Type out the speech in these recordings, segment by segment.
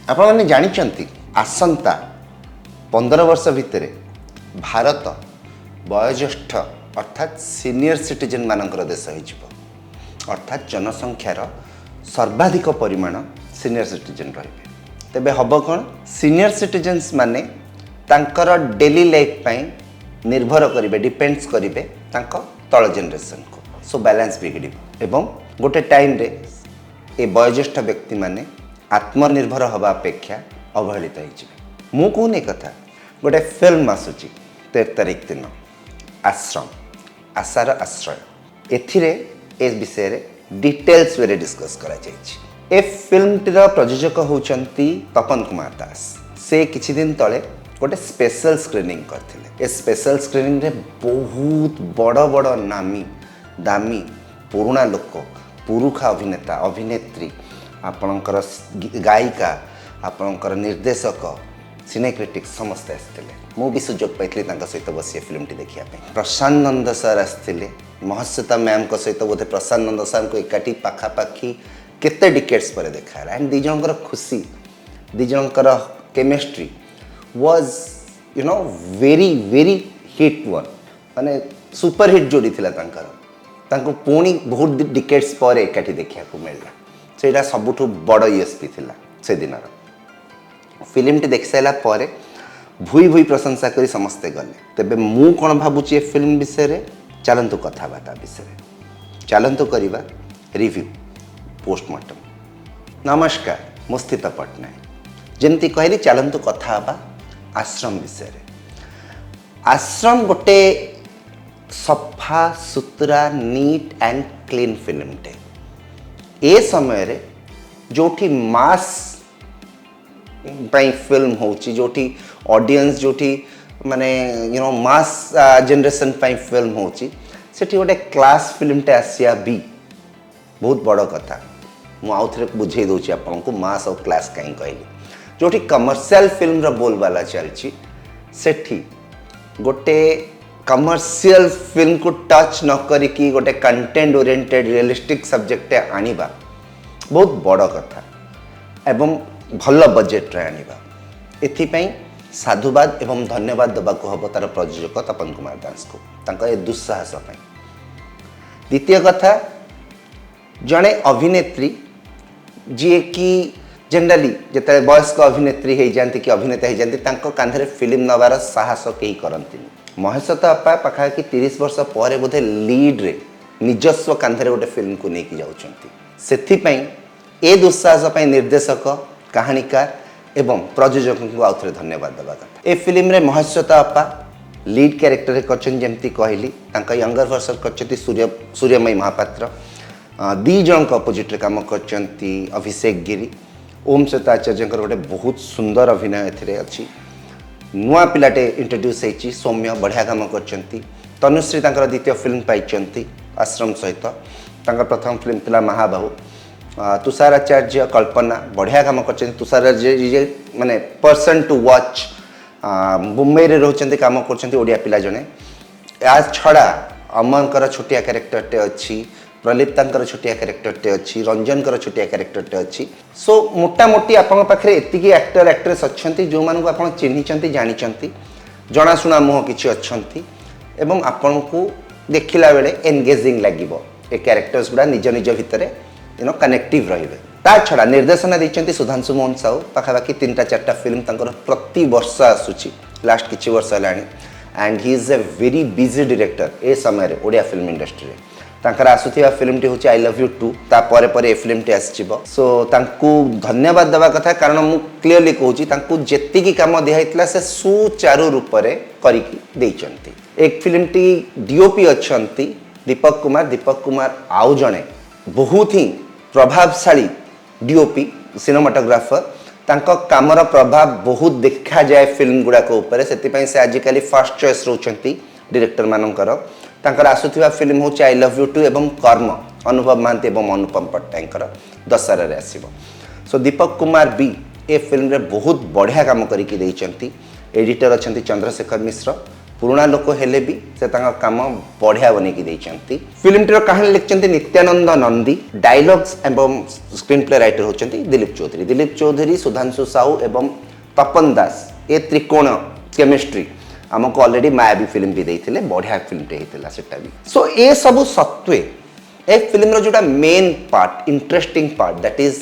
आपण माने जानिचंती आसंता 15 वर्ष भितर भारत वयोज्येष्ठ अर्थात सीनियर सिटीजन मानकर देश हो अर्थात जनसंख्यार सर्वाधिक परिमाण सीनियर सिटीजन रहिबे। तेबे हब कौन सीनियर सिटीजन्स माने तांकर डेली लाइफ पाई निर्भर करिवे डिपेंड्स करिवे तांको तळ जनरेशन को। सो बैलेंस बिगड़ी एवं गोटे टाइम रे ए वयोज्येष्ठ व्यक्ति माने आत्मनिर्भर हवा अपेक्षा अवहेलित हो। मु कहूनी कथा गोटे फिल्म आसूची 13 तारिख दिन आश्रम आशार आश्रय एथिरे ए विषय रे डिटेल्स वे डिस्कस करा जायछि। ए फिल्म टीर प्रयोजक होचंती तपन कुमार दास। से किछि दिन तले गोटे स्पेशल स्क्रीनिंग करथिले। ए स्पेशल स्क्रीनिंग रे बहुत बड़ बड़ नामी दामी पुराना लोक पुरुखा अभिनेता अभिनेत्री आपणकर गायिका आपणकर निर्देशक सिने क्रिटिक समस्त आसते। मु भी सुजोग पाई सहित बस फिल्म टी देखा प्रशांत नंद सर आसते महस्विता मैम सहित बोधे प्रशांत नंद सर को एकाठी पाखापाखि केते डिकेट्स पर देखा एंड दी जनकर खुशी दी जनकर chemistry was you know very very hit one माने सुपर हिट जोड़ी थिला तांको पुणी बहुत डिकेट्स पर एकाठी देखा मिलला। सेटा सबुठु बड़ यूएसपी थिला से दिन फिल्म टी देख सारा पर भूई भूई प्रशंसा करी समस्ते गले। तेबे मु कौन भावुची फिल्म विषय रे चलतु कथबार्ता विषय चलतु करवा रिव्यू पोस्टमार्टम। नमस्कार मु स्थित पट्टनायक जमती कहली चलतु कथा आश्रम विषय रे। आश्रम गोटे सफा सुतरा नीट एंड क्लीन फिल्म टे ए समय रे जोठी मास फिल्म होची जोठी ऑडियंस जोठी माने you know mass generation film होची सेठी गोटे क्लास फिल्म टे आसिया भी बहुत बड़ कथा। मु आउ थे बुझे दूची आपन को मास और क्लास कहीं कहली जोठी कमर्शियल फिल्म रो बोलबाला चलची सेठी गोटे कमर्शियल फिल्म को टच न करिकी गोटे कंटेंट ओरिएंटेड रियलिस्टिक सब्जेक्ट आनिबा बहुत बड़ कथा एवं भल बजेट रे आनिबा एथिपई साधुवाद एवं धन्यवाद देबाको हबो तार प्रयोजक तपन कुमार दास को तांका ए दुस्साहस पई। द्वितीय कथा जड़े अभिनेत्री जी कि जनरली जिते वयस्क अभिनेत्री हो जाती कि अभिनेता हो जाती तांको कांधरे फिल्म नवार साहस कहीं करती। महेश्वता अपा पाखापाखि 30 वर्ष पर बोधे लीड रे निजस्व कांधरे गोटे फिल्म को लेकिन जाउछंती। सेथिपई ए दुस्साहस पई निर्देशक कहानीकार एवं प्रयोजक को आउ थे धन्यवाद देवा कथा। ए फिल्म रे महेश्वता अपा लीड कैरेक्टर करछन जेमती कहली तांका यंगर वर्सन करछती सूर्यमयी महापात्र। दी जन अपोजिट रे काम करछंती अभिषेक गिरी ओम श्वेता आचार्य गोटे बहुत सुंदर अभिनय एथिरे अछि। नुआ पिलाटे इंट्रोड्यूस होती सौम्य बढ़िया काम करछंती। तनुश्री तांकर द्वितीय फिल्म पाइछंती आश्रम सहित तांकर प्रथम फिल्म थिला महाबाहु। तुषार आचार्य कल्पना बढ़िया काम करछंती। तुषार जे माने पर्सन टू वॉच मुंबई रे रहउछंती काम करछंती ओडिया पिला जने। आ छड़ा अमनकर छोटिया कैरेक्टरटे अछि प्रलिप्तांकर छोटिया कैरेक्टरटे अच्छी रंजनकर छोटिया कैरेक्टरटे अच्छी। सो मोटामोटी आपन पाखरे एतिकी एक्टर एक्ट्रेस अच्छंती जो मानक आपन चिन्हिचंती जानिचंती जनाशुना मुह किछि अच्छंती एवं आपन को देखिला बेले एंगेजिंग लागिवो। ए कैरेक्टर्स गुडा निज निज भितरे यू नो कनेक्टिव रहिबे। ता छड़ा निर्देशना दैचंती सुधांशु मोहन साहू पाखापाखि 3-4टा फिल्म तांकर प्रति वर्ष आसुची लास्ट किछि वर्ष हलाणी and he is a very busy director ए समय रे ओडिया फिल्म इंडस्ट्री रे। तांकर आसुथिबा फिल्म टी होची आई लव यू 2 ता परे परे ए फिल्म टी आसीबो। सो तांकू धन्यवाद देवा कथा कारण मु क्लियरली कहूची तांकू जेतिकी काम दिहाइतला से सुचारू रूप रे करिकी देइचंती। एक film T DOP अच्छंती Deepak Kumar आउ जणे बहुत ही प्रभावशाली डीओपी सिनेमाटोग्राफर तांको कामर प्रभाव बहुत देखा जाए फिल्म गुडा को ऊपर से से आजिकली फर्स्ट चॉइस रहउचंती डायरेक्टर मानकर। तांकर आसुथिबा फिल्म होची आई लव यू 2 एवं कर्म अनुभव महांती एवं अनुपम पट्टनायकर दशहरा रे आसीबो। सो दीपक कुमार भी ए फिल्म रे बहुत बढ़िया काम करिकी देइचंती। एडिटर अछंती चंद्रशेखर मिश्र पुराना लोक हेले भी से काम बढ़िया बनैकी देइचंती फिल्म टीर कहानी लिखिंट नित्यानंद नंदी डायलॉग्स एवं स्क्रीन प्ले राइटर होचंती दिलीप चौधरी सुधांशु साहू एवं तपन दास ए त्रिकोण केमिस्ट्री आमको ऑलरेडी मायावी फिल्म भी देइथिले बढ़िया फिल्म टे हेतिला सेटा भी सो ए सब सत्वे ए फिल्म रो जोटा main part interesting part that is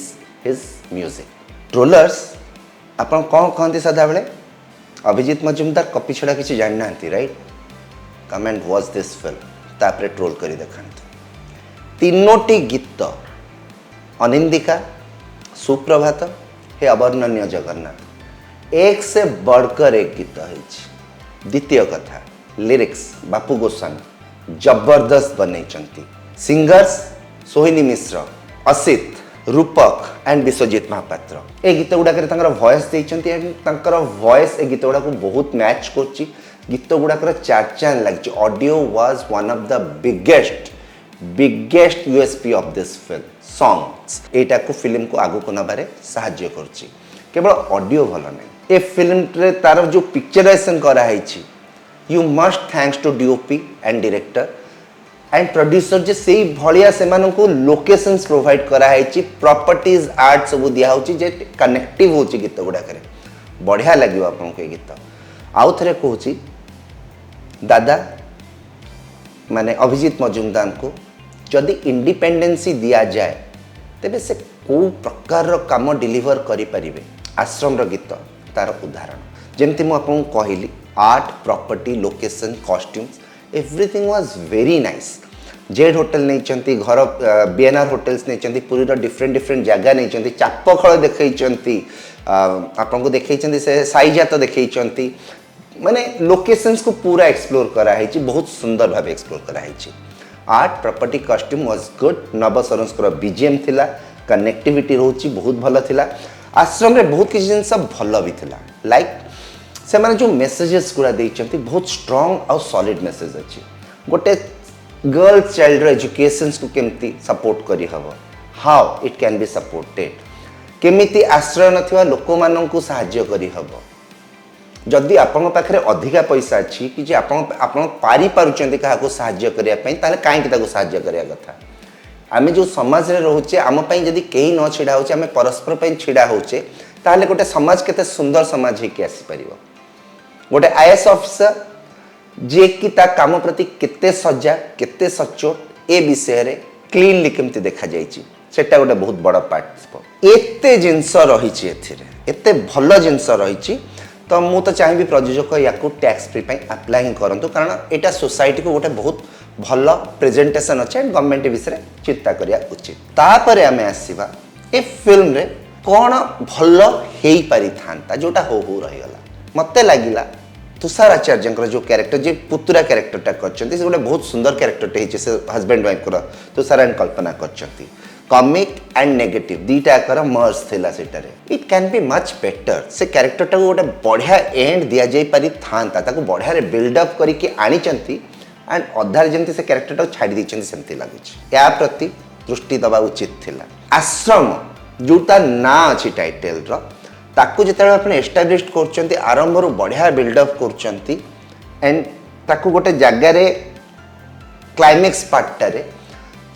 his music trollers आपण कौन कहते सदा बेले अभिजीत मजुमदार कपी छड़ा किसी जान ना right comment watch this film तापरे ट्रोल करी देखा तीनोटी गीत अनिंदिका सुप्रभात हे अवर्णनीय जगन्नाथ एक से बढ़कर एक गीत है द्वितीय कथा लिरिक्स बापू गोस्वामी जबरदस्त बनई सिंगर्स सोहिनी मिश्र असित रूपक एंड विश्वजीत महापात्र ए गीत गुड़ाक वॉइस देते वॉइस ए गीत गुड़ा बहुत मैच कर गीत गुड़ाक चर्चा लगी audio was one of the biggest USP of this film songs एटा को फिल्म को आगु को नबारे सहाय्य करछि केवल ऑडियो भल नहीं ए फिल्म रे तार जो पिक्चराइजेशन करा है you must thanks to DOP and director and producer जे सेही भलिया से मानको लोकेशंस प्रोवाइड करा है प्रॉपर्टीज आर्ट सब दिया होची जे कनेक्टिव होची गीत गुडा करे बढ़िया लागियो आपन के गीत आउ थरे कहूची दादा माने अभिजीत मजुमदार को जदि इंडिपेंडेंसी दिया जाए तेबे से को प्रकार रो काम डिलीवर करि परिबे आश्रम रो गीत तार उदाहरण जेमती मु आपन कहली art property location costumes everything was very nice Z hotel नहीं घर बीएनआर होटल्स नहीं पुरी डिफरेंट डिफरेंट जगह नहीं चापखल देखई आपन को देखई से साईजात देखई माने लोकेशंस को पूरा एक्सप्लोर करा है बहुत सुंदर भाव एक्सप्लोर करा है art property costume was good नव सरंस्कर बीजीएम थिला कनेक्टिविटी रोची बहुत भल थिला आश्रम रे बहुत किसी जिनस भल भी थिला लाइक से माने जो मेसेजेस गुड़ा देइचंती बहुत स्ट्रांग और सॉलिड मेसेज अछि गोटे गर्ल चाइल्ड एजुकेशन को केमती सपोर्ट करी हबो how it can be supported केमिति आश्रय नथिवा लोक मानन को सहाय्य करी हबो जदि आपन पाखरे अधिका पैसा अछि कि जे आपन पारी पारुचंती काहा को सहाय्य करिया पई ताले काहे कि ताको सहाय्य करिया कथा आमे जो समाज रे रहउचे आम पई जदि केही न छिडा होचे आमे परस्पर पई छिडा होचे ताले गोटे समाज केते सुंदर समाज हे के आसी परिबो गोटे आईएएस ऑफिसर जे कि ता काम प्रति केते सजा केते सचोट ए विषय रे क्लीनली केमती देखा जाईची सेटा गोटे बहुत बड़ पार्ट एते जिंस रहिची एथिरे एते भलो जिंस रहिची तो मु तो चाहिए प्रयोजक या टैक्स फ्री अप्लाई करंतु कारण एटा सोसाइटी को गोटे बहुत भल प्रेजेंटेशन अच्छे एंड गवर्नमेंट विषय चिंता करिया उचित तापरे आमे आसीबा ए फिल्म रे कोन भल हेई पारि थांता जोटा हो रहीगला मते लागिला तुषार आचार्य जो कैरेक्टर जे पुतुरा कैरेक्टरटा करछंती से गोटे बहुत सुंदर कैरेक्टरटे हिचे से हस्बैंड वाइफ को तुषार एंड कल्पना करछंती कॉमिक एंड नेगेटिव दीटा कर मर्ज थिला सेटारे it can be much better से कैरेक्टर टा गोटे बढ़िया एंड दिया जाई पारि थांता ताको बढ़िया रे बिल्ड अप करी के आनी चंती एंड अधार जेंती से कैरेक्टर टा छाडी दी चंती सेमती लागुची या प्रति दृष्टि दबा उचित थिला आश्रम जोटा ना अछि टाइटल रो ताकू जेते आपण एस्टैब्लिश करचंती आरंभ रो बढ़िया बिल्ड अप करचंती एंड ताकू गोटे जगह रे क्लाइमेक्स पार्ट टा रे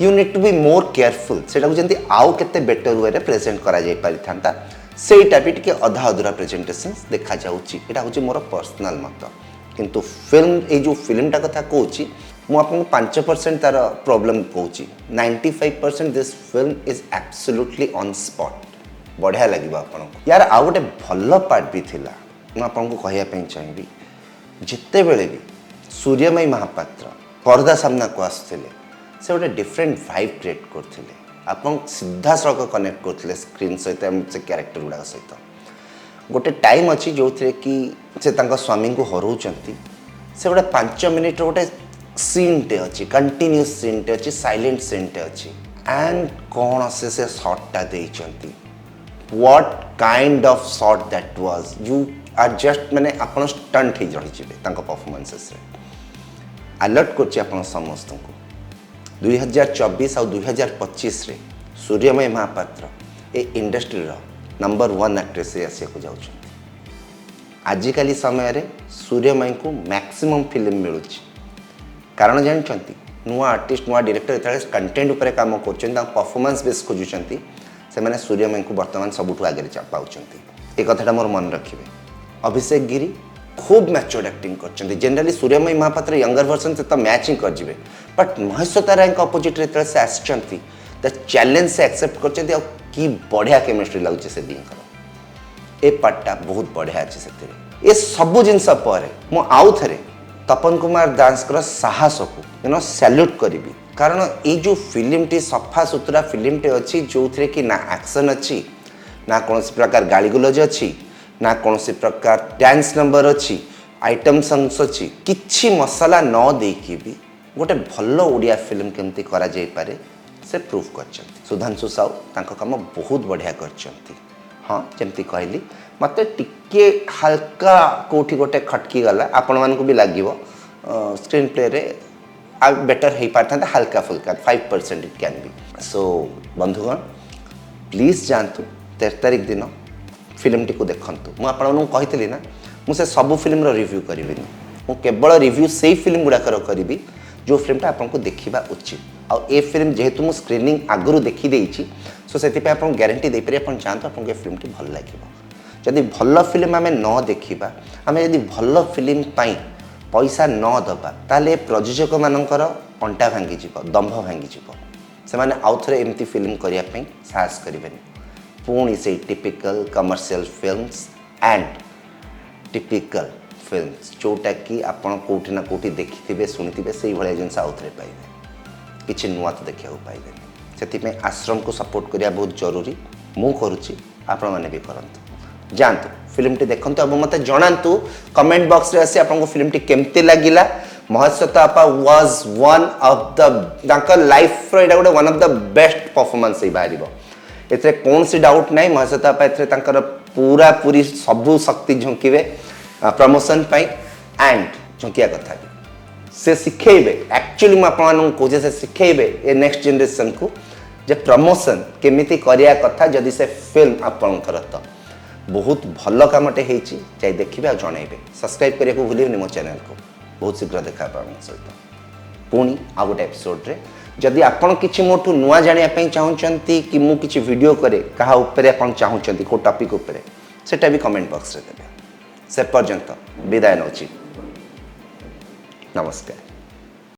you need to be more careful सेटा जंती आउ केते बेटर वे रे प्रेजेंट करा जाई पारि थांता सेटा भी टिके अधा अधूरा प्रेजेंटेशंस देखा जाउची एटा होची मोर पर्सनल मत किंतु फिल्म ए जो फिल्म टा कथा कहूची मु आपन 5% तार प्रॉब्लम कहूची 95% this film is absolutely on spot बढ़िया लगिबा आपन को यार आ गोटे भल पार्ट भी थिला मु आपन को कहया पई चाहिबी जिते बेले भी सूर्यमयी महापात्र पर्दा सामना को आसथिले से गोटे डिफरेंट वाइब क्रिएट करते आपन सीधा सड़क कनेक्ट करते स्क्रीन सहित से कैरेक्टर गुड़ा सहित गोटे टाइम अच्छी जो थे कि से स्वामी को हरौंट से गोटे 5 मिनिट गोटे सीनटे अच्छी कंटिन्यूस सीनटे अच्छी साइलेंट सीनटे अच्छी एंड कौन से शॉर्टा देइचंती what kind of shot that was you are just माने आपन स्टंट ही रही जिवे तांको परफॉर्मेंसेस रे अलर्ट करछि आपन समस्त को 2024 और 2025 रे सूर्यमयी महापात्र ए इंडस्ट्री रो नंबर 1 एक्ट्रेस आसिया को जाउछन आजिकाली समय रे सूर्यमयी को मैक्सिमम फिल्म मिलूँ कारण जानते नुआ आर्टिस्ट नुआ डायरेक्टर जो कंटेंट उपर काम कर परफॉर्मेंस बेस खोजुंट से मैंने सूर्यमयी को बर्तमान सबुठ आगे पाँच ये कथाटा मोर मन रखिए। अभिषेक गिरी खूब मैच्योर्ड एक्टिंग कर generally Suryamayee Mahapatra younger version से तो मैचिंग कर जिवे बट महेश्वता राय अपोजिट रे से आसचंती द चैलेंज से एक्सेप्ट करचंती आ की बढ़िया केमिस्ट्री लगुचे से दीकर ए पार्टा बहुत बढ़िया अच्छे से ये सब जिनस पर मु आउ थे तपन कुमार दास साहस को सैल्यूट करी कारण ये जो फिल्म टी सफा सुतरा फिल्म टे अच्छी जो थे कि ना एक्शन अच्छी ना कौन प्रकार गाड़ी गुलज अच्छी ना कौन प्रकार डांस नंबर अच्छी आइटम सॉन्ग्स अच्छी किछि मसला न देकी भी गोटे भल ओडिया फिल्म केमती करा जाई पारे से प्रूफ कर सुधांशु साहू तांको काम बहुत बढ़िया कर हाँ जमती कहली मत टिके हल्का कोठी गोटे खटकी गला आपण मानक भी लगे स्क्रीन प्ले रे आ बेटर हो पार था हल्का फुल्का 5% इट कैन बी सो बंधुगण प्लीज जानतु 13 तारिख दिन फिल्म टी को देखंतु मु आपण कही ना मुझे सब फिल्म रिव्यू करी मु केवल रिव्यू से फिल्म गुड़ाकर करी जो फिल्मटा आपको देखा उचित आ ए फिल्म जेहेतु मु स्क्रीनिंग आगु देखी देइछि सो से ग्यारंटी दे पारे आपण जानतु आपको फिल्म टी भल लगे जदि भल फिल्म आम न देखा आम जदि भल फिल्म पाई पैसा न दबा ताले प्रयोजक मानकर अंटा भांगी दंभ भांगी से माने आउ थे एमती फिल्म करने साहस करेंगे पुणी से typical commercial films and typical films जोटा कि आपण कोठी ना कोठी देखिथिबे सुनिथिबे सेही भलिया जिनस आउ थे पाइबे किछि नुआ तो देखा पाइबे से आश्रम को सपोर्ट करिया बहुत जरूरी मु करुच्ची आपण माने भी करंतु जानतु फिल्म टी देखंतु अब मते जणांतु कमेंट बॉक्स रे आसी आपन को फिल्म टी केमते लागिला महेश्वता आपा वाज वन ऑफ द तांकर लाइफ रो एटा गोटे one of the best performance ही बाहरिबो एथरे कौन सी डाउट नाही महेश्वता आपा एथरे तांकर पूरा पूरी सबु शक्ति झोंकीबे प्रमोशन पाई एंड झोंकिया कथा से सिखेबे एक्चुअली म आपन को जे से सिखेबे ए नेक्स्ट जनरेशन को जे प्रमोशन केमिति करिया कथा जदि से फिल्म आपन करत बहुत भल कामटे होती जाए देखिए और जनइबे सब्सक्राइब करने को भूलिए मो चैनल को बहुत शीघ्र देखा सहित पुणी आ गोटे एपिसोड रे जदि आपण किछि मोठू नुआ जानिया पई चाहउचंती कि मु किछि वीडियो करे कहा ऊपर आपण चाहउचंती को टॉपिक ऊपर सेटा भी कमेंट बॉक्स रे देबे से पर्यंत विदाय नौची नमस्कार।